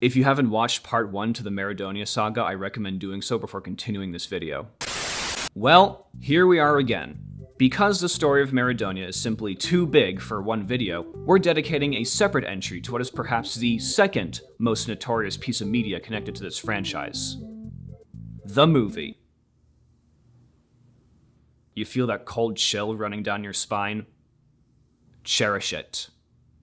If you haven't watched part 1 to the Maradonia saga, I recommend doing so before continuing this video. Well, here we are again. Because the story of Maradonia is simply too big for one video, we're dedicating a separate entry to what is perhaps the second most notorious piece of media connected to this franchise. The movie. You feel that cold chill running down your spine? Cherish it.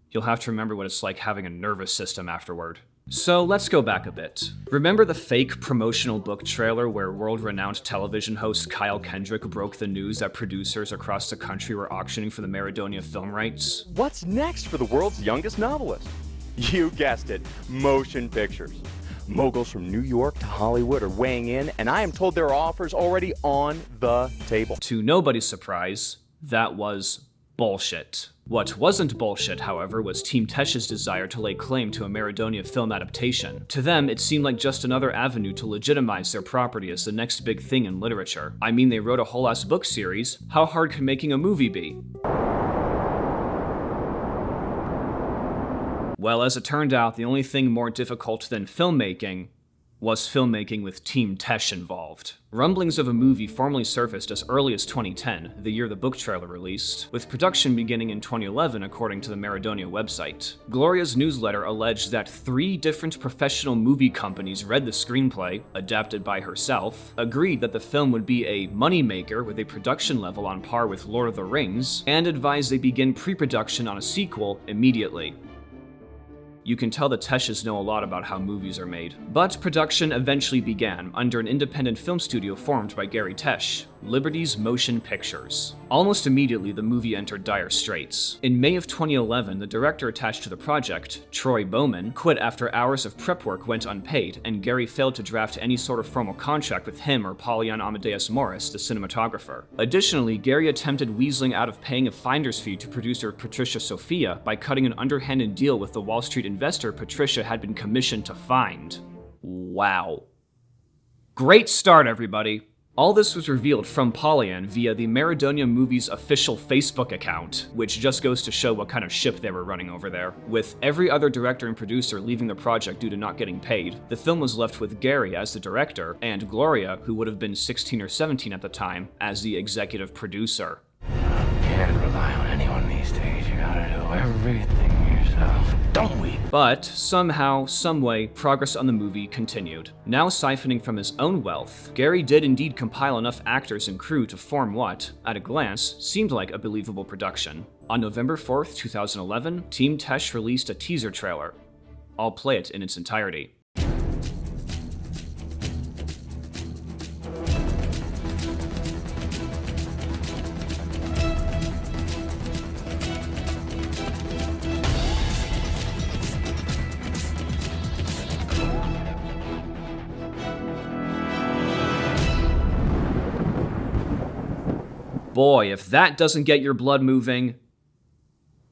You'll have to remember what it's like having a nervous system afterward. So let's go back a bit. Remember the fake promotional book trailer where world-renowned television host Kyle Kendrick broke the news that producers across the country were auctioning for the Maradonia film rights? What's next for the world's youngest novelist? You guessed it, motion pictures. Moguls from New York to Hollywood are weighing in, and I am told there are offers already on the table. To nobody's surprise, that was bullshit. What wasn't bullshit, however, was Team Tesch's desire to lay claim to a Maradonia film adaptation. To them, it seemed like just another avenue to legitimize their property as the next big thing in literature. I mean, they wrote a whole-ass book series. How hard could making a movie be? Well, as it turned out, the only thing more difficult than filmmaking was filmmaking with Team Tesch involved. Rumblings of a movie formally surfaced as early as 2010, the year the book trailer released, with production beginning in 2011 according to the Maradonia website. Gloria's newsletter alleged that 3 different professional movie companies read the screenplay, adapted by herself, agreed that the film would be a moneymaker with a production level on par with Lord of the Rings, and advised they begin pre-production on a sequel immediately. You can tell the Tesches know a lot about how movies are made. But production eventually began under an independent film studio formed by Gerry Tesch, Liberty's Motion Pictures. Almost immediately, the movie entered dire straits. In May of 2011, the director attached to the project, Troy Bowman, quit after hours of prep work went unpaid, and Gerry failed to draft any sort of formal contract with him or Polyan Amadeus Morris, the cinematographer. Additionally, Gerry attempted weaseling out of paying a finder's fee to producer Patricia Sophia by cutting an underhanded deal with the Wall Street investor Patricia had been commissioned to find. Wow. Great start, everybody. All this was revealed from Polyan via the Maradonia Movie's official Facebook account, which just goes to show what kind of ship they were running over there. With every other director and producer leaving the project due to not getting paid, the film was left with Gerry as the director, and Gloria, who would have been 16 or 17 at the time, as the executive producer. Can't rely on anyone these days. You gotta do everything yourself, don't we? But somehow, someway, progress on the movie continued. Now siphoning from his own wealth, Gerry did indeed compile enough actors and crew to form what, at a glance, seemed like a believable production. On November 4th, 2011, Team Tesch released a teaser trailer. I'll play it in its entirety. Boy, if that doesn't get your blood moving,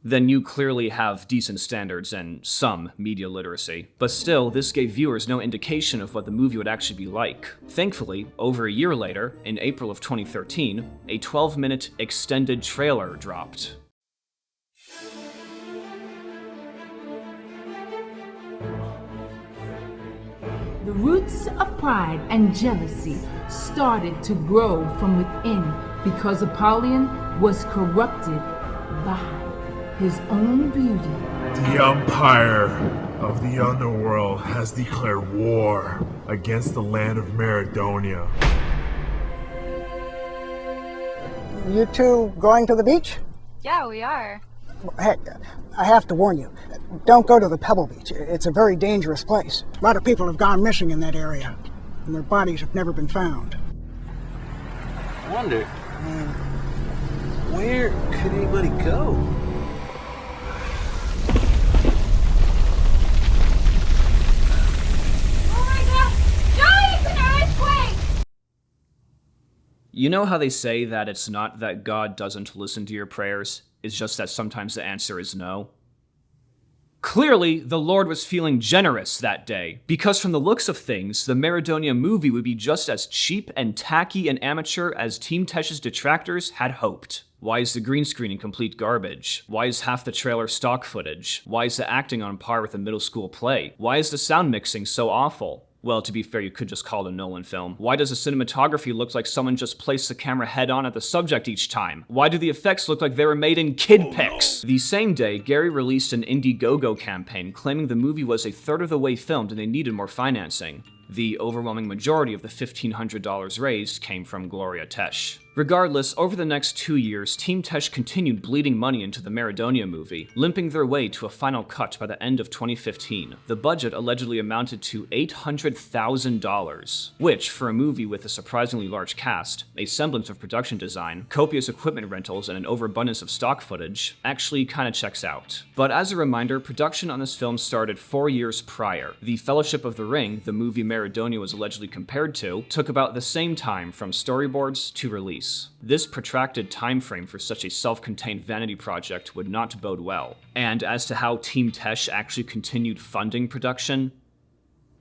then you clearly have decent standards and some media literacy. But still, this gave viewers no indication of what the movie would actually be like. Thankfully, over a year later, in April of 2013, a 12-minute extended trailer dropped. The roots of pride and jealousy started to grow from within because Apollyon was corrupted by his own beauty. The Empire of the Underworld has declared war against the land of Maradonia. You two going to the beach? Yeah, we are. Hey, I have to warn you, don't go to the Pebble Beach. It's a very dangerous place. A lot of people have gone missing in that area, and their bodies have never been found. I wonder, where could anybody go? Oh my god! Johnny, it's an earthquake! You know how they say that it's not that God doesn't listen to your prayers, it's just that sometimes the answer is no? Clearly, the Lord was feeling generous that day, because from the looks of things, the Maradonia movie would be just as cheap and tacky and amateur as Team Tesch's detractors had hoped. Why is the green screening complete garbage? Why is half the trailer stock footage? Why is the acting on par with a middle school play? Why is the sound mixing so awful? Well, to be fair, you could just call it a Nolan film. Why does the cinematography look like someone just placed the camera head on at the subject each time? Why do the effects look like they were made in kid pics? No. The same day, Gerry released an Indiegogo campaign claiming the movie was a third of the way filmed and they needed more financing. The overwhelming majority of the $1,500 raised came from Gloria Tesch. Regardless, over the next 2 years, Team Tesch continued bleeding money into the Maradonia movie, limping their way to a final cut by the end of 2015. The budget allegedly amounted to $800,000, which, for a movie with a surprisingly large cast, a semblance of production design, copious equipment rentals, and an overabundance of stock footage, actually kinda checks out. But as a reminder, production on this film started 4 years prior. The Fellowship of the Ring, the movie Maradonia was allegedly compared to, took about the same time from storyboards to release. This protracted time frame for such a self-contained vanity project would not bode well. And as to how Team Tesch actually continued funding production,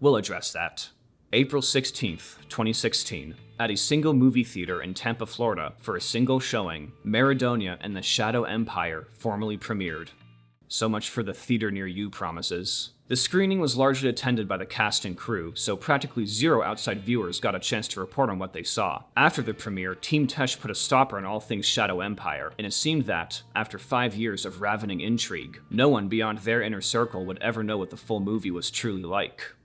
we'll address that. April 16th, 2016, at a single movie theater in Tampa, Florida, for a single showing, Maradonia and the Shadow Empire formally premiered. So much for the theater near you promises. The screening was largely attended by the cast and crew, so practically zero outside viewers got a chance to report on what they saw. After the premiere, Team Tesch put a stopper on all things Shadow Empire, and it seemed that, after 5 years of ravening intrigue, no one beyond their inner circle would ever know what the full movie was truly like.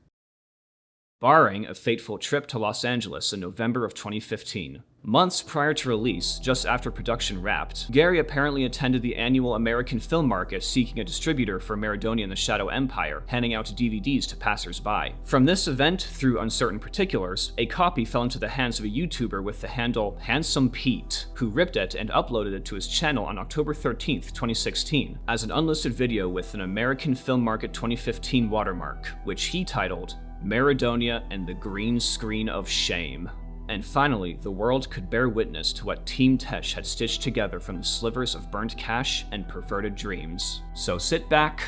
Barring a fateful trip to Los Angeles in November of 2015. Months prior to release, just after production wrapped, Gerry apparently attended the annual American Film Market seeking a distributor for Maradonia and the Shadow Empire, handing out DVDs to passers-by. From this event, through uncertain particulars, a copy fell into the hands of a YouTuber with the handle Handsome Pete, who ripped it and uploaded it to his channel on October 13th, 2016, as an unlisted video with an American Film Market 2015 watermark, which he titled Maradonia and the Green Screen of Shame. And finally, the world could bear witness to what Team Tesch had stitched together from the slivers of burnt cash and perverted dreams. So sit back,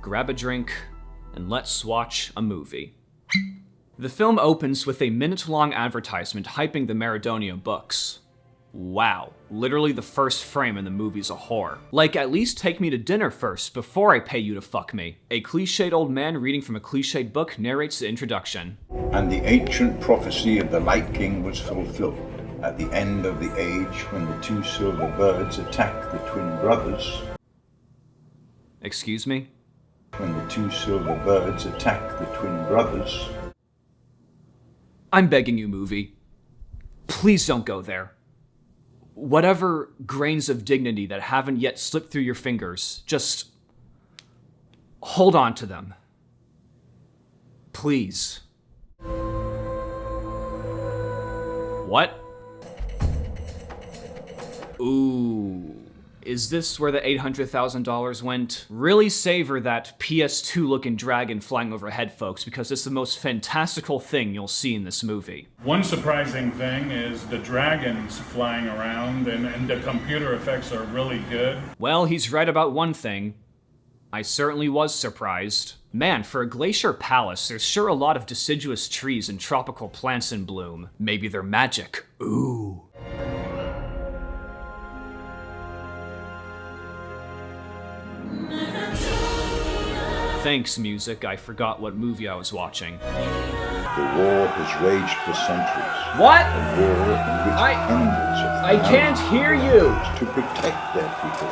grab a drink, and let's watch a movie. The film opens with a minute-long advertisement hyping the Maradonia books. Wow, literally the first frame in the movie's a whore. Like, at least take me to dinner first before I pay you to fuck me. A cliched old man reading from a cliched book narrates the introduction. And the ancient prophecy of the Light King was fulfilled. At the end of the age, when the two silver birds attacked the twin brothers. Excuse me? When the two silver birds attacked the twin brothers. I'm begging you, movie. Please don't go there. Whatever grains of dignity that haven't yet slipped through your fingers, just hold on to them. Please. What? Ooh. Is this where the $800,000 went? Really savor that PS2-looking dragon flying overhead, folks, because it's the most fantastical thing you'll see in this movie. One surprising thing is the dragons flying around, and the computer effects are really good. Well, he's right about one thing. I certainly was surprised. Man, for a glacier palace, there's sure a lot of deciduous trees and tropical plants in bloom. Maybe they're magic. Ooh. Thanks, music. I forgot what movie I was watching. The war has raged for centuries. What? A war in which hundreds of I can't hear you. to protect their people.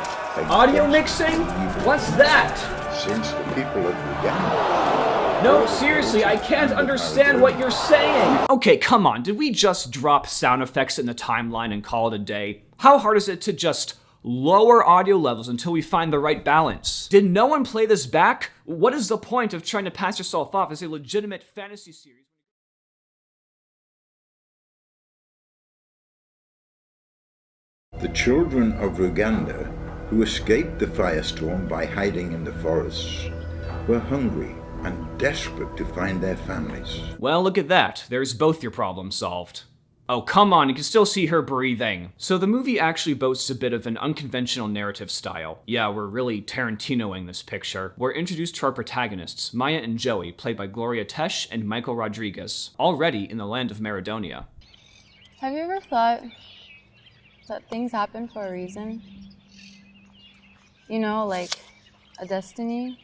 Audio mixing? What's that? Since the people of Uganda. No, seriously, I can't understand what you're saying. Okay, come on. Did we just drop sound effects in the timeline and call it a day? How hard is it to just lower audio levels until we find the right balance? Did no one play this back? What is the point of trying to pass yourself off as a legitimate fantasy series? The children of Uganda, who escaped the firestorm by hiding in the forests, were hungry and desperate to find their families. Well, look at that. There's both your problems solved. Oh, come on, you can still see her breathing. So the movie actually boasts a bit of an unconventional narrative style. Yeah, we're really Tarantinoing this picture. We're introduced to our protagonists, Maya and Joey, played by Gloria Tesch and Michael Rodriguez, already in the land of Maradonia. Have you ever thought that things happen for a reason. You know, like a destiny.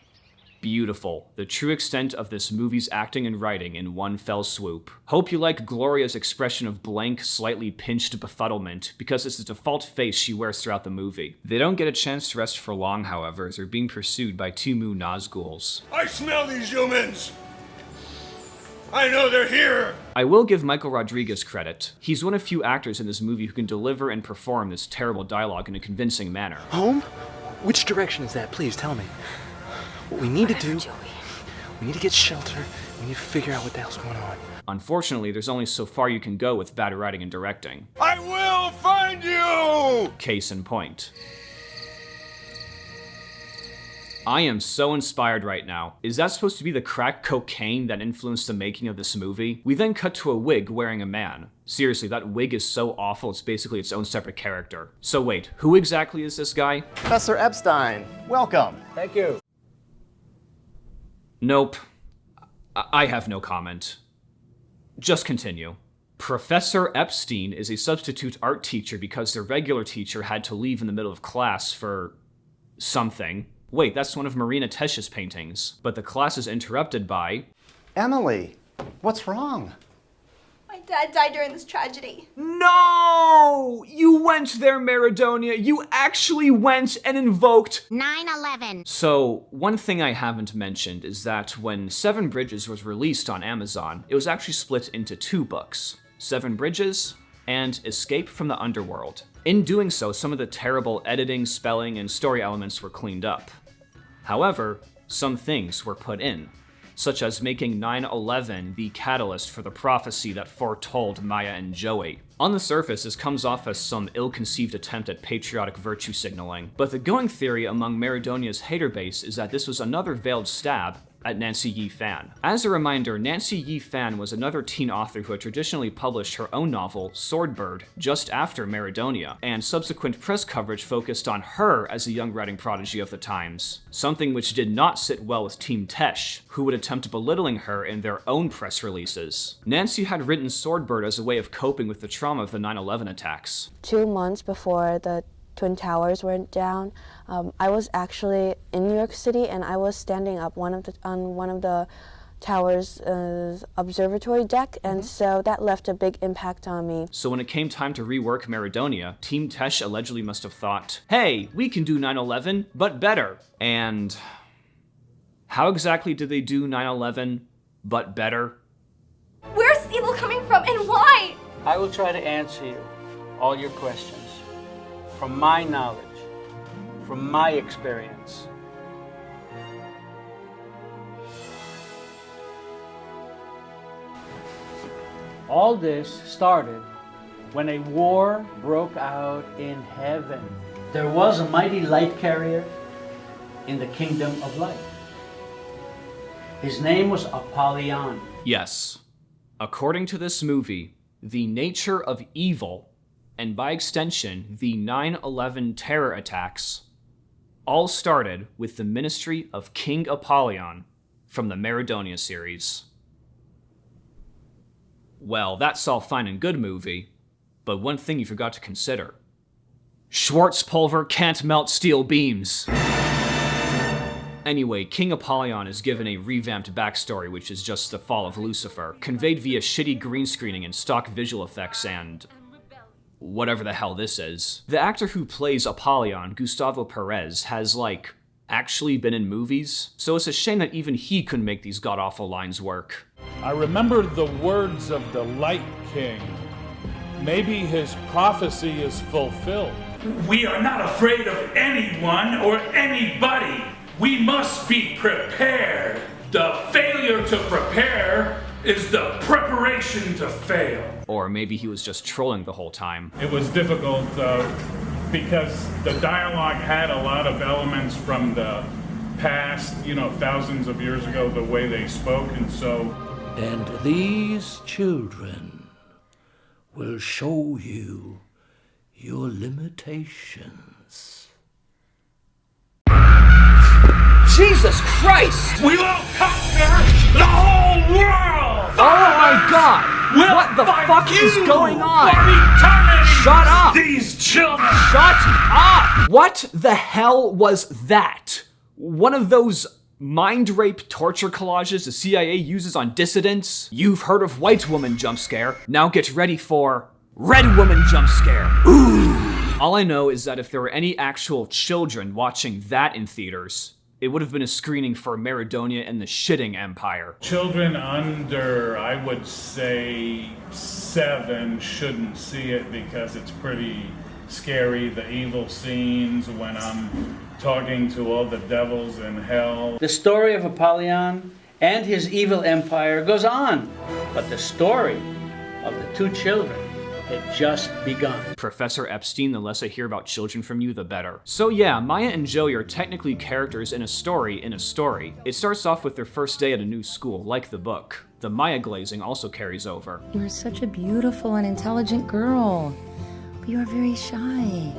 Beautiful. The true extent of this movie's acting and writing in one fell swoop. Hope you like Gloria's expression of blank, slightly pinched befuddlement, because it's the default face she wears throughout the movie. They don't get a chance to rest for long, however, as they're being pursued by two Mu Nazguls. I smell these humans! I know they're here! I will give Michael Rodriguez credit. He's one of few actors in this movie who can deliver and perform this terrible dialogue in a convincing manner. Home? Which direction is that? Please tell me. What we need to do, we need to get shelter, we need to figure out what the hell's going on. Unfortunately, there's only so far you can go with bad writing and directing. I will find you! Case in point. I am so inspired right now. Is that supposed to be the crack cocaine that influenced the making of this movie? We then cut to a wig wearing a man. Seriously, that wig is so awful, it's basically its own separate character. So wait, who exactly is this guy? Professor Epstein, welcome. Thank you. Nope. I have no comment. Just continue. Professor Epstein is a substitute art teacher because their regular teacher had to leave in the middle of class for something. Wait, that's one of Marina Tesch's paintings. But the class is interrupted by... Emily, what's wrong? My dad died during this tragedy. No! You went there, Maradonia. You actually went and invoked 9/11. So, one thing I haven't mentioned is that when Seven Bridges was released on Amazon, it was actually split into two books. Seven Bridges and Escape from the Underworld. In doing so, some of the terrible editing, spelling, and story elements were cleaned up. However, some things were put in, such as making 9/11 the catalyst for the prophecy that foretold Maya and Joey. On the surface, this comes off as some ill-conceived attempt at patriotic virtue signaling, but the going theory among Maradonia's hater base is that this was another veiled stab at Nancy Yi Fan. As a reminder, Nancy Yi Fan was another teen author who had traditionally published her own novel, Swordbird, just after Maradonia, and subsequent press coverage focused on her as a young writing prodigy of the times, something which did not sit well with Team Tesch, who would attempt belittling her in their own press releases. Nancy had written Swordbird as a way of coping with the trauma of the 9/11 attacks. 2 months before the Twin Towers went down, I was actually in New York City, and I was standing up on one of the tower's observatory deck, and so that left a big impact on me. So when it came time to rework Maradonia, Team Tesch allegedly must have thought, hey, we can do 9/11, but better. And how exactly did they do 9/11, but better? Where's this evil coming from, and why? I will try to answer you, all your questions, from my knowledge, from my experience. All this started when a war broke out in heaven. There was a mighty light carrier in the kingdom of light. His name was Apollyon. Yes. According to this movie, the nature of evil, and by extension, the 9/11 terror attacks, all started with the ministry of King Apollyon from the Maradonia series. Well, that's all fine and good, movie, but one thing you forgot to consider. Schwarzpulver can't melt steel beams. Anyway, King Apollyon is given a revamped backstory, which is just the fall of Lucifer, conveyed via shitty green screening and stock visual effects and whatever the hell this is. The actor who plays Apollyon, Gustavo Perez, has, actually been in movies, so it's a shame that even he couldn't make these god-awful lines work. I remember the words of the Light King. Maybe his prophecy is fulfilled. We are not afraid of anyone or anybody. We must be prepared. The failure to prepare is the preparation to fail. Or maybe he was just trolling the whole time. It was difficult because the dialogue had a lot of elements from the past, thousands of years ago, the way they spoke, and so... And these children will show you your limitations. Jesus Christ! We will conquer the whole world! Oh my god! We'll what the fuck is going on? For eternity! Shut up! These children! Shut up! What the hell was that? One of those mind rape torture collages the CIA uses on dissidents? You've heard of white woman jump scare. Now get ready for red woman jump scare. Ooh! All I know is that if there were any actual children watching that in theaters, it would have been a screening for Maradonia and the Shitting Empire. Children under, I would say, 7 shouldn't see it because it's pretty scary. The evil scenes when I'm talking to all the devils in hell. The story of Apollyon and his evil empire goes on, but the story of the 2 children had just begun. Professor Epstein, the less I hear about children from you, the better. So yeah, Maya and Joey are technically characters in a story in a story. It starts off with their first day at a new school, like the book. The Maya glazing also carries over. You're such a beautiful and intelligent girl, but you are very shy.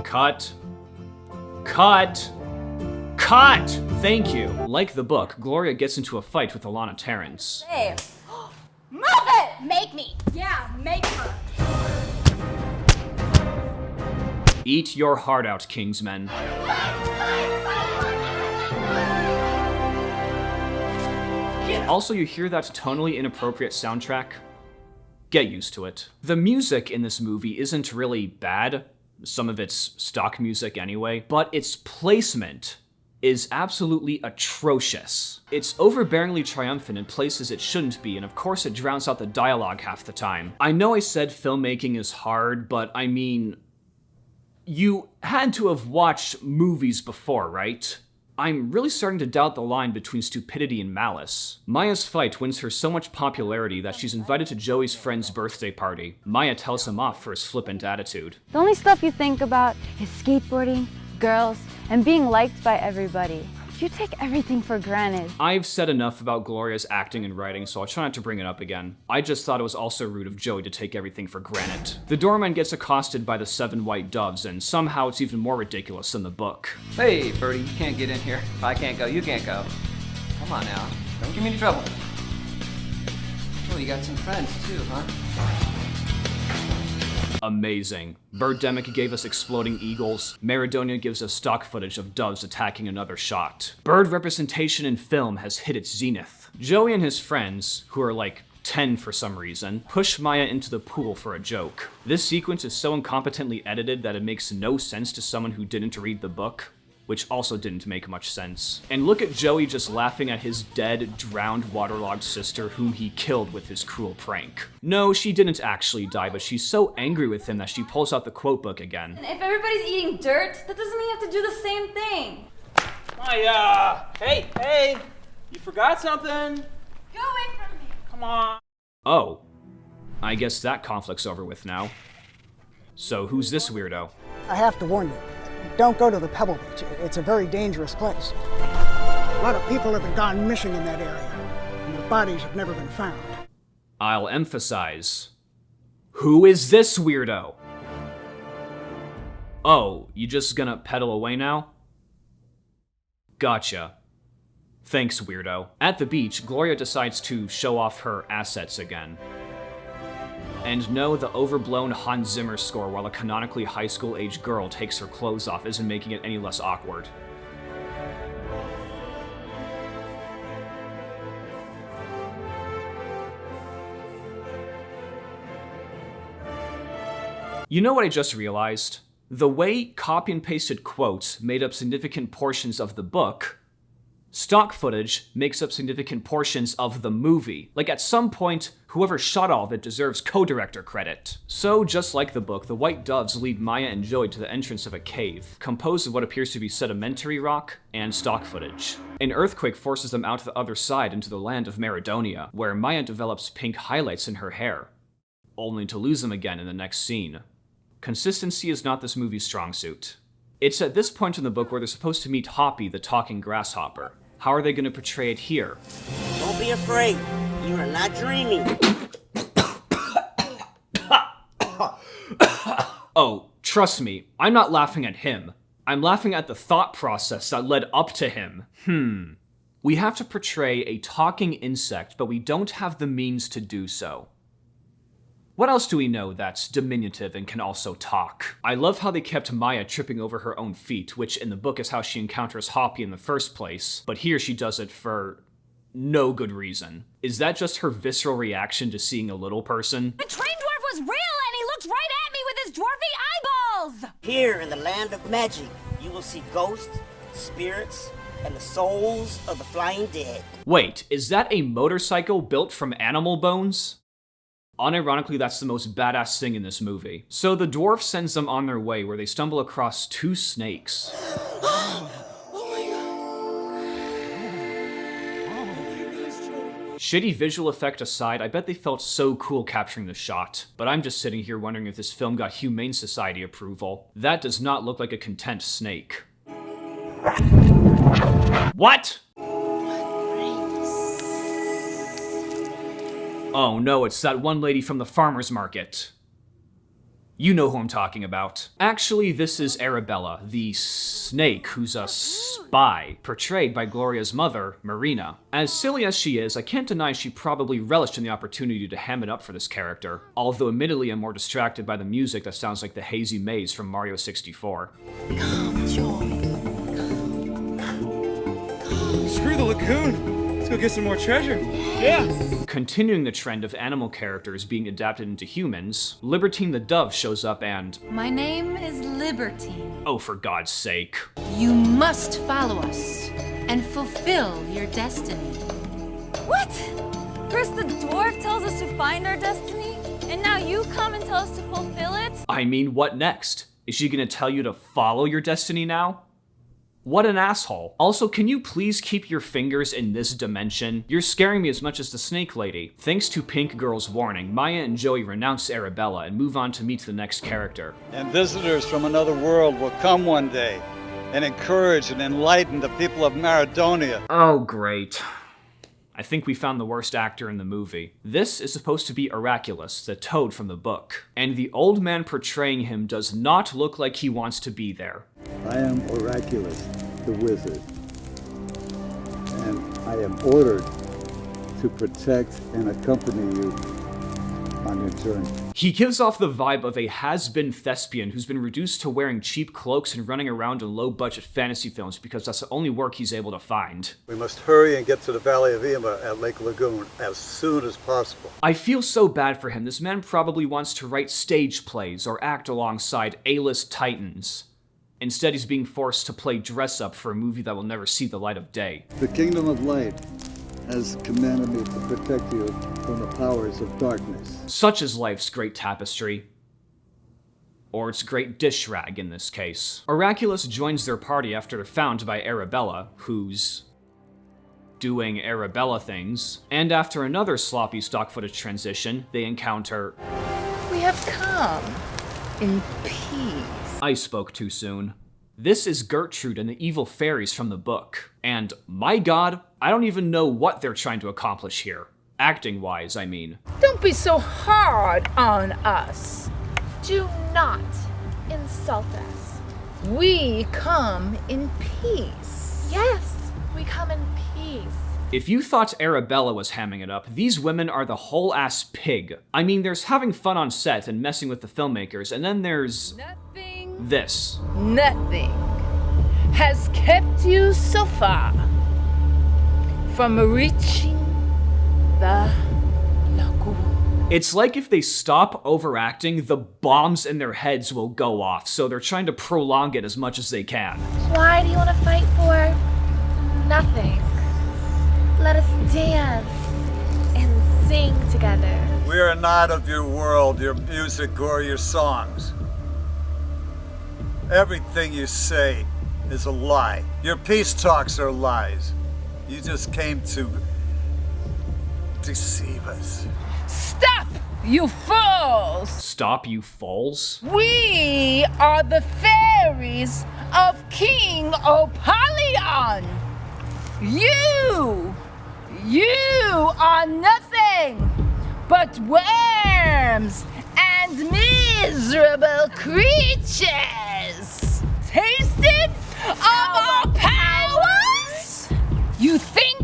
Cut. Cut. Cut! Thank you. Like the book, Gloria gets into a fight with Alana Terrence. Hey. Move it! Make me. Yeah, make her. Eat your heart out, Kingsmen. Also, you hear that tonally inappropriate soundtrack? Get used to it. The music in this movie isn't really bad. Some of it's stock music anyway, but its placement is absolutely atrocious. It's overbearingly triumphant in places it shouldn't be, and of course it drowns out the dialogue half the time. I know I said filmmaking is hard, but I mean, you had to have watched movies before, right? I'm really starting to doubt the line between stupidity and malice. Maya's fight wins her so much popularity that she's invited to Joey's friend's birthday party. Maya tells him off for his flippant attitude. The only stuff you think about is skateboarding, girls, and being liked by everybody. You take everything for granted. I've said enough about Gloria's acting and writing, so I'll try not to bring it up again. I just thought it was also rude of Joey to take everything for granted. The doorman gets accosted by the 7 white doves, and somehow it's even more ridiculous than the book. Hey, Birdie, you can't get in here. If I can't go, you can't go. Come on now, don't give me any trouble. Oh, you got some friends too, huh? Amazing. Birdemic gave us exploding eagles. Maradonia gives us stock footage of doves attacking another shot. Bird representation in film has hit its zenith. Joey and his friends, who are like 10 for some reason, push Maya into the pool for a joke. This sequence is so incompetently edited that it makes no sense to someone who didn't read the book, which also didn't make much sense. And look at Joey just laughing at his dead, drowned, waterlogged sister whom he killed with his cruel prank. No, she didn't actually die, but she's so angry with him that she pulls out the quote book again. And if everybody's eating dirt, that doesn't mean you have to do the same thing. Hey, you forgot something. Go away from me. Come on. Oh, I guess that conflict's over with now. So who's this weirdo? I have to warn you. Don't go to the Pebble Beach. It's a very dangerous place. A lot of people have gone missing in that area, and their bodies have never been found. I'll emphasize. Who is this weirdo? Oh, you just gonna pedal away now? Gotcha. Thanks, weirdo. At the beach, Gloria decides to show off her assets again. And no, the overblown Hans Zimmer score while a canonically high school-aged girl takes her clothes off isn't making it any less awkward. You know what I just realized? The way copy and pasted quotes made up significant portions of the book, stock footage makes up significant portions of the movie. Like at some point, whoever shot all of it deserves co-director credit. So just like the book, the white doves lead Maya and Joey to the entrance of a cave, composed of what appears to be sedimentary rock and stock footage. An earthquake forces them out to the other side into the land of Maradonia, where Maya develops pink highlights in her hair, only to lose them again in the next scene. Consistency is not this movie's strong suit. It's at this point in the book where they're supposed to meet Hoppy, the talking grasshopper. How are they going to portray it here? Don't be afraid. You are not dreaming. Oh, trust me, I'm not laughing at him. I'm laughing at the thought process that led up to him. We have to portray a talking insect, but we don't have the means to do so. What else do we know that's diminutive and can also talk? I love how they kept Maya tripping over her own feet, which in the book is how she encounters Hoppy in the first place, but here she does it for no good reason. Is that just her visceral reaction to seeing a little person? The train dwarf was real and he looked right at me with his dwarfy eyeballs! Here in the land of magic, you will see ghosts, spirits, and the souls of the flying dead. Wait, is that a motorcycle built from animal bones? Unironically, that's the most badass thing in this movie. So the dwarf sends them on their way where they stumble across 2 snakes. Shitty visual effect aside, I bet they felt so cool capturing the shot. But I'm just sitting here wondering if this film got Humane Society approval. That does not look like a content snake. What? Oh no, it's that one lady from the farmer's market. You know who I'm talking about. Actually, this is Arabella, the snake who's a spy, portrayed by Gloria's mother, Marina. As silly as she is, I can't deny she probably relished in the opportunity to ham it up for this character, although admittedly I'm more distracted by the music that sounds like the hazy maze from Mario 64. Screw the lagoon! Let's go get some more treasure. Yeah! Continuing the trend of animal characters being adapted into humans, Libertine the dove shows up and... My name is Libertine. Oh, for God's sake. You must follow us and fulfill your destiny. What? First the dwarf tells us to find our destiny, and now you come and tell us to fulfill it? I mean, what next? Is she gonna tell you to follow your destiny now? What an asshole. Also, can you please keep your fingers in this dimension? You're scaring me as much as the snake lady. Thanks to Pink Girl's warning, Maya and Joey renounce Arabella and move on to meet the next character. And visitors from another world will come one day and encourage and enlighten the people of Maradonia. Oh, great. I think we found the worst actor in the movie. This is supposed to be Oraculus, the toad from the book, and the old man portraying him does not look like he wants to be there. I am Oraculus, the wizard, and I am ordered to protect and accompany you on your journey. He gives off the vibe of a has-been thespian who's been reduced to wearing cheap cloaks and running around in low-budget fantasy films because that's the only work he's able to find. We must hurry and get to the Valley of Ima at Lake Lagoon as soon as possible. I feel so bad for him. This man probably wants to write stage plays or act alongside A-list titans. Instead, he's being forced to play dress-up for a movie that will never see the light of day. The Kingdom of Light has commanded me to protect you from the powers of darkness. Such is life's great tapestry. Or its great dish rag in this case. Oraculus joins their party after they're found by Arabella, who's doing Arabella things. And after another sloppy stock footage transition, they encounter... We have come in peace. I spoke too soon. This is Gertrude and the evil fairies from the book. And my god, I don't even know what they're trying to accomplish here. Acting-wise, I mean. Don't be so hard on us. Do not insult us. We come in peace. Yes, we come in peace. If you thought Arabella was hamming it up, these women are the whole-ass pig. I mean, there's having fun on set and messing with the filmmakers, and then there's... this. Nothing has kept you so far from reaching the lagoon. It's like if they stop overacting, the bombs in their heads will go off, so they're trying to prolong it as much as they can. Why do you want to fight for nothing? Let us dance and sing together. We are not of your world, your music, or your songs. Everything you say is a lie. Your peace talks are lies. You just came to deceive us. Stop, you fools! Stop, you fools? We are the fairies of King Apollyon. You are nothing but worms and miserable creatures. Tasted of our powers? You think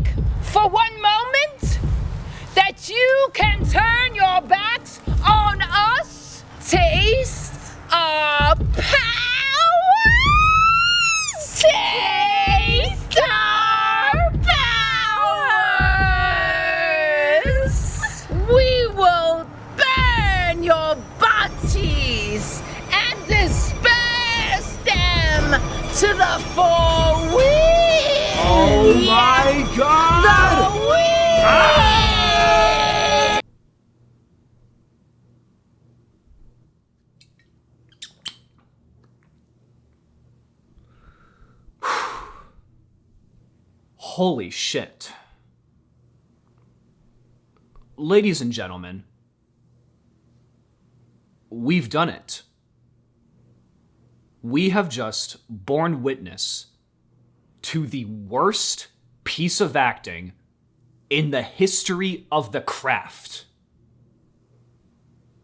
Holy shit. Ladies and gentlemen, we've done it. We have just borne witness to the worst piece of acting in the history of the craft.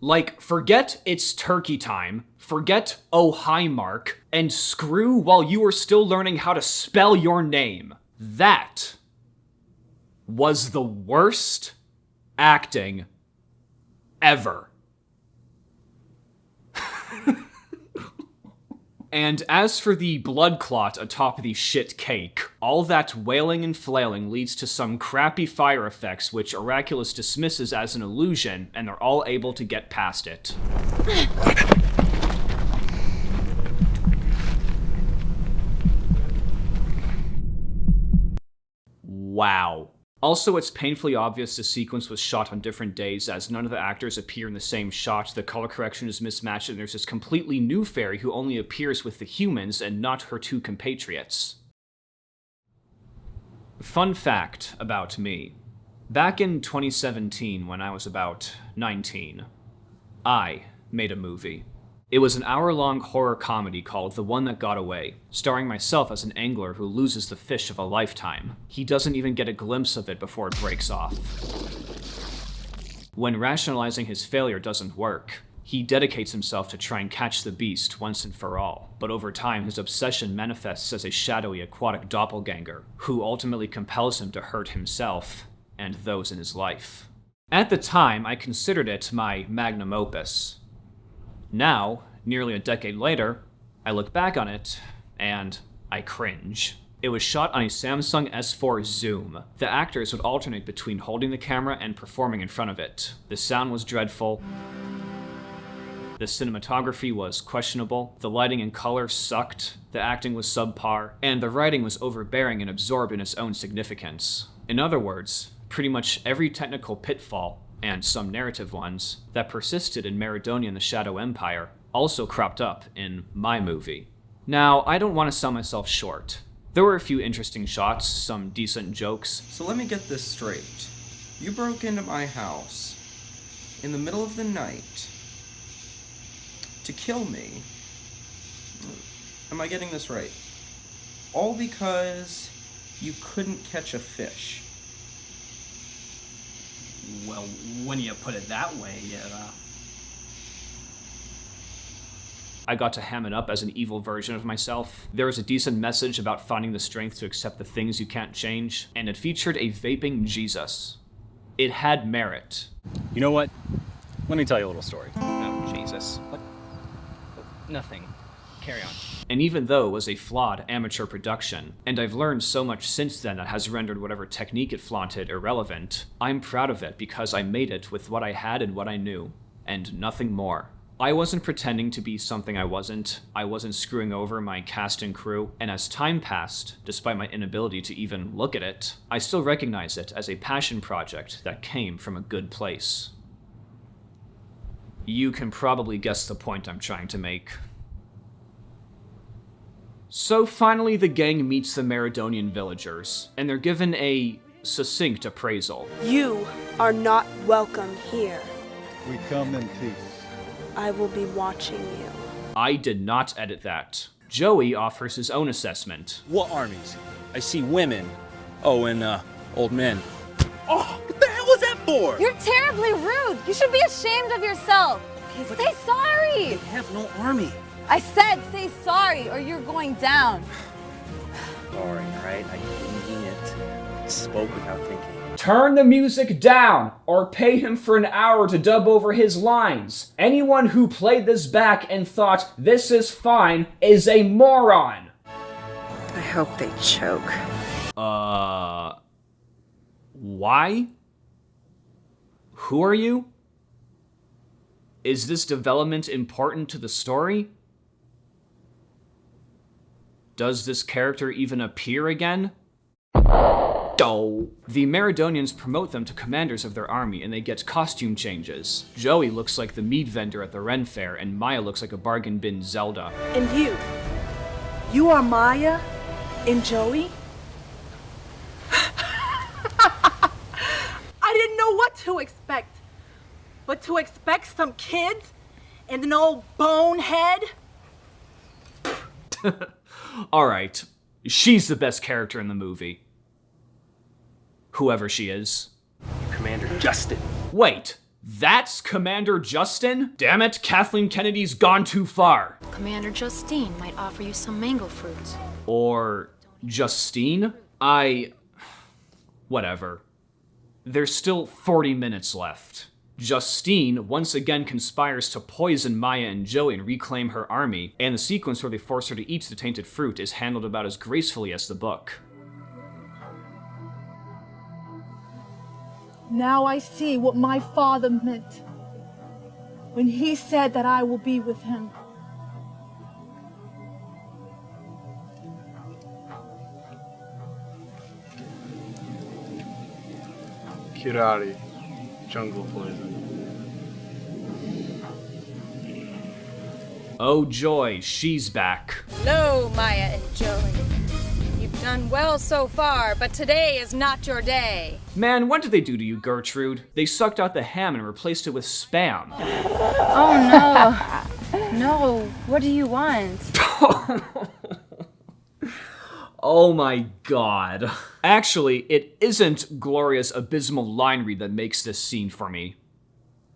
Like, forget It's Turkey Time, forget Oh Hi Mark, and screw while you were still learning how to spell your name. That was the worst acting ever. And as for the blood clot atop the shit cake, all that wailing and flailing leads to some crappy fire effects which Oraculous dismisses as an illusion, and they're all able to get past it. Wow. Also, it's painfully obvious the sequence was shot on different days, as none of the actors appear in the same shot, the color correction is mismatched, and there's this completely new fairy who only appears with the humans and not her two compatriots. Fun fact about me. Back in 2017, when I was about 19, I made a movie. It was an hour-long horror comedy called The One That Got Away, starring myself as an angler who loses the fish of a lifetime. He doesn't even get a glimpse of it before it breaks off. When rationalizing his failure doesn't work, he dedicates himself to try and catch the beast once and for all, but over time his obsession manifests as a shadowy aquatic doppelganger, who ultimately compels him to hurt himself and those in his life. At the time, I considered it my magnum opus. Now, nearly a decade later, I look back on it, and I cringe. It was shot on a Samsung S4 Zoom. The actors would alternate between holding the camera and performing in front of it. The sound was dreadful. The cinematography was questionable. The lighting and color sucked. The acting was subpar. And the writing was overbearing and absorbed in its own significance. In other words, pretty much every technical pitfall, and some narrative ones, that persisted in Maradonia and the Shadow Empire also cropped up in my movie. Now, I don't want to sell myself short. There were a few interesting shots, some decent jokes. So let me get this straight. You broke into my house in the middle of the night to kill me. Am I getting this right? All because you couldn't catch a fish. Well, when you put it that way, yeah. I got to ham it up as an evil version of myself. There was a decent message about finding the strength to accept the things you can't change, and it featured a vaping Jesus. It had merit. You know what? Let me tell you a little story. No, Jesus. What? Nothing. Carry on. And even though it was a flawed amateur production, and I've learned so much since then that has rendered whatever technique it flaunted irrelevant, I'm proud of it because I made it with what I had and what I knew, and nothing more. I wasn't pretending to be something I wasn't screwing over my cast and crew, and as time passed, despite my inability to even look at it, I still recognize it as a passion project that came from a good place. You can probably guess the point I'm trying to make. So finally the gang meets the Maradonian villagers, and they're given a succinct appraisal. You are not welcome here. We come in peace. I will be watching you. I did not edit that. Joey offers his own assessment. What armies? I see women. Oh, and old men. Oh, what the hell was that for? You're terribly rude. You should be ashamed of yourself. Okay, say sorry. They have no army. I said say sorry or you're going down. Sorry, right? I didn't mean it. Spoke without thinking. Turn the music down, or pay him for an hour to dub over his lines. Anyone who played this back and thought this is fine is a moron. I hope they choke. Why? Who are you? Is this development important to the story? Does this character even appear again? Oh. The Maradonians promote them to commanders of their army, and they get costume changes. Joey looks like the meat vendor at the Ren Fair, and Maya looks like a bargain bin Zelda. And you are Maya and Joey? to expect? But to expect some kids and an old bonehead? Alright, she's the best character in the movie. Whoever she is. Commander Justin. Wait, that's Commander Justin? Damn it, Kathleen Kennedy's gone too far. Commander Justine might offer you some mango fruits. Or Justine? Whatever. There's still 40 minutes left. Justine once again conspires to poison Maya and Joey and reclaim her army, and the sequence where they force her to eat the tainted fruit is handled about as gracefully as the book. Now I see what my father meant when he said that I will be with him. Kirari, jungle poison. Oh joy, she's back. Hello, Maya and Joey. You've done well so far, but today is not your day. Man, what did they do to you, Gertrude? They sucked out the ham and replaced it with Spam. Oh no. No, what do you want? Oh my god. Actually, it isn't Gloria's abysmal line read that makes this scene for me.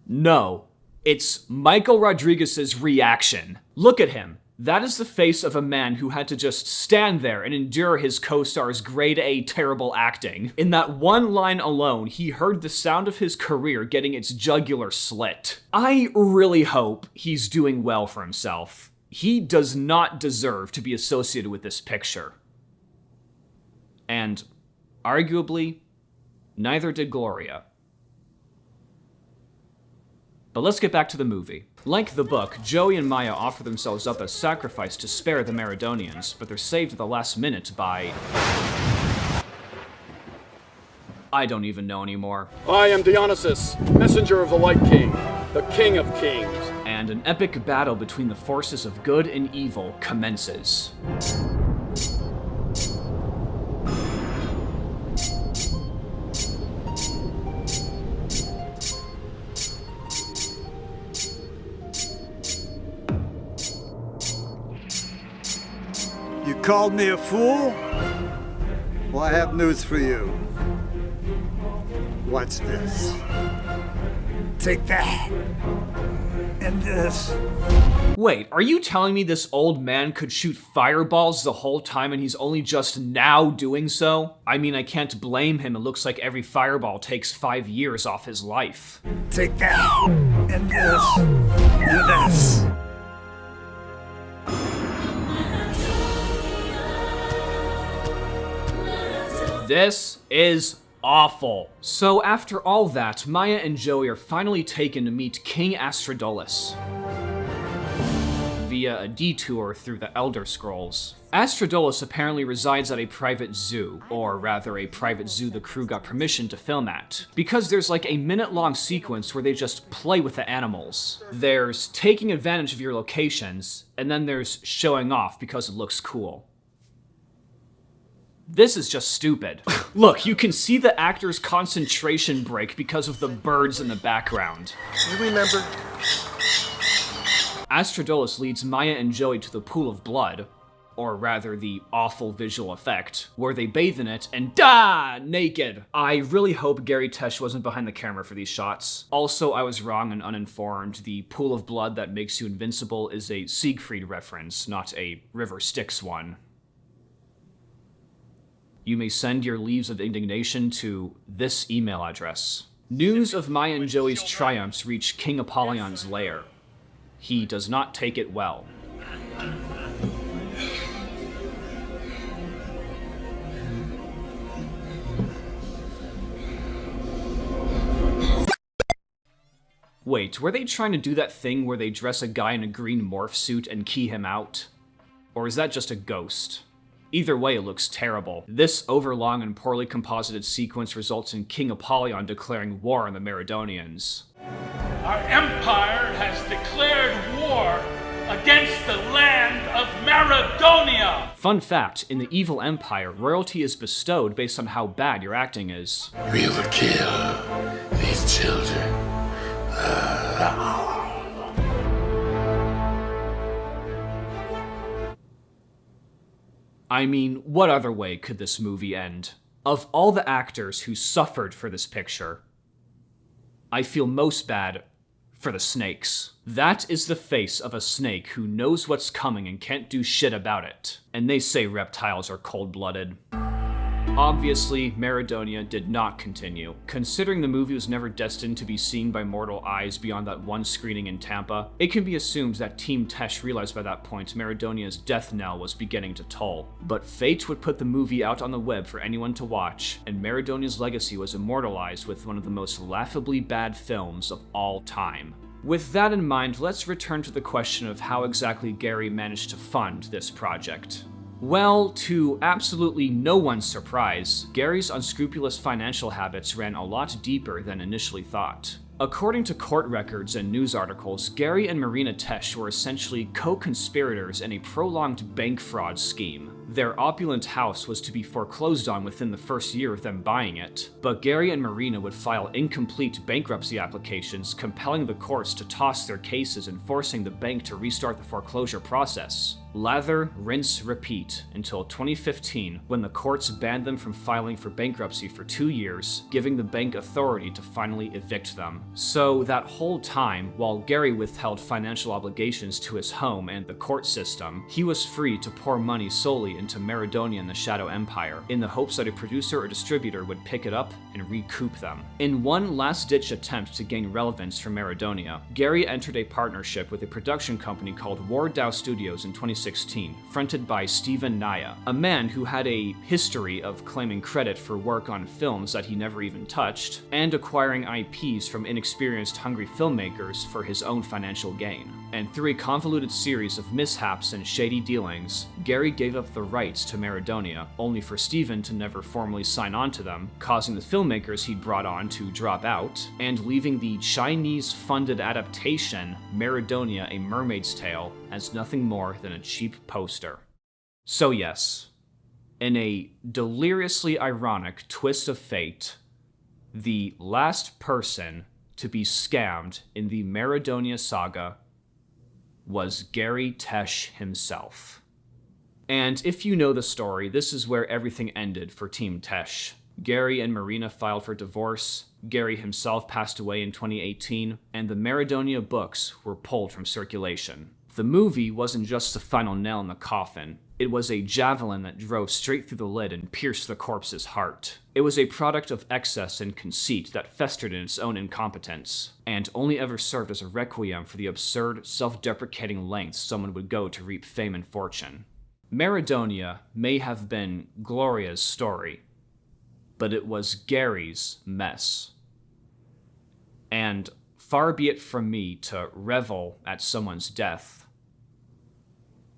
No, it's Michael Rodriguez's reaction. Look at him. That is the face of a man who had to just stand there and endure his co-star's grade A terrible acting. In that one line alone, he heard the sound of his career getting its jugular slit. I really hope he's doing well for himself. He does not deserve to be associated with this picture. And, arguably, neither did Gloria. But let's get back to the movie. Like the book, Joey and Maya offer themselves up as sacrifice to spare the Maradonians, but they're saved at the last minute by... I don't even know anymore. I am Dionysus, messenger of the Light King, the King of Kings. And an epic battle between the forces of good and evil commences. You called me a fool? Well, I have news for you. Watch this. Take that. And this. Wait, are you telling me this old man could shoot fireballs the whole time and he's only just now doing so? I mean, I can't blame him. It looks like every fireball takes 5 years off his life. Take that. And this. And this. This is awful. So after all that, Maya and Joey are finally taken to meet King Astrodolus via a detour through the Elder Scrolls. Astrodolus apparently resides at a private zoo, or rather a private zoo the crew got permission to film at, because there's like a minute-long sequence where they just play with the animals. There's taking advantage of your locations, and then there's showing off because it looks cool. This is just stupid. Look, you can see the actor's concentration break because of the birds in the background. You remember? Astrodolus leads Maya and Joey to the pool of blood, or rather the awful visual effect, where they bathe in it and naked. I really hope Gerry Tesch wasn't behind the camera for these shots. Also, I was wrong and uninformed. The pool of blood that makes you invincible is a Siegfried reference, not a River Styx one. You may send your leaves of indignation to this email address. News of Maya and Joey's triumphs reach King Apollyon's lair. He does not take it well. Wait, were they trying to do that thing where they dress a guy in a green morph suit and key him out? Or is that just a ghost? Either way, it looks terrible. This overlong and poorly composited sequence results in King Apollyon declaring war on the Maradonians. Our empire has declared war against the land of Maradonia! Fun fact, in the evil empire, royalty is bestowed based on how bad your acting is. We will kill the these children. I mean, what other way could this movie end? Of all the actors who suffered for this picture, I feel most bad for the snakes. That is the face of a snake who knows what's coming and can't do shit about it. And they say reptiles are cold-blooded. Obviously, Maradonia did not continue. Considering the movie was never destined to be seen by mortal eyes beyond that one screening in Tampa, it can be assumed that Team Tesch realized by that point Maradonia's death knell was beginning to toll. But fate would put the movie out on the web for anyone to watch, and Maradonia's legacy was immortalized with one of the most laughably bad films of all time. With that in mind, let's return to the question of how exactly Gerry managed to fund this project. Well, to absolutely no one's surprise, Gerry's unscrupulous financial habits ran a lot deeper than initially thought. According to court records and news articles, Gerry and Marina Tesch were essentially co-conspirators in a prolonged bank fraud scheme. Their opulent house was to be foreclosed on within the first year of them buying it, but Gerry and Marina would file incomplete bankruptcy applications, compelling the courts to toss their cases and forcing the bank to restart the foreclosure process. Lather, rinse, repeat, until 2015, when the courts banned them from filing for bankruptcy for 2 years, giving the bank authority to finally evict them. So that whole time, while Gerry withheld financial obligations to his home and the court system, he was free to pour money solely into Maradonia and the Shadow Empire, in the hopes that a producer or distributor would pick it up and recoup them. In one last-ditch attempt to gain relevance for Maradonia, Gerry entered a partnership with a production company called Wardow Studios in 2016, fronted by Steven Naya, a man who had a history of claiming credit for work on films that he never even touched, and acquiring IPs from inexperienced, hungry filmmakers for his own financial gain. And through a convoluted series of mishaps and shady dealings, Gerry gave up the rights to Maradonia, only for Steven to never formally sign on to them, causing the filmmakers he'd brought on to drop out, and leaving the Chinese-funded adaptation, Maradonia: A Mermaid's Tale, as nothing more than a cheap poster. So yes, in a deliriously ironic twist of fate, the last person to be scammed in the Maradonia saga was Gerry Tesch himself. And if you know the story, this is where everything ended for Team Tesch. Gerry and Marina filed for divorce, Gerry himself passed away in 2018, and the Maradonia books were pulled from circulation. The movie wasn't just the final nail in the coffin, it was a javelin that drove straight through the lid and pierced the corpse's heart. It was a product of excess and conceit that festered in its own incompetence, and only ever served as a requiem for the absurd, self-deprecating lengths someone would go to reap fame and fortune. Maradonia may have been Gloria's story, but it was Gerry's mess. And far be it from me to revel at someone's death,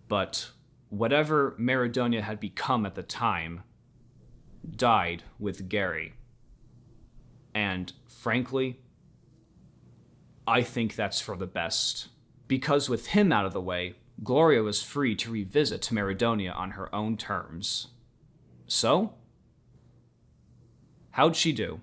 but whatever Maradonia had become at the time died with Gerry. And frankly, I think that's for the best. Because with him out of the way, Gloria was free to revisit Maradonia on her own terms. So, how'd she do?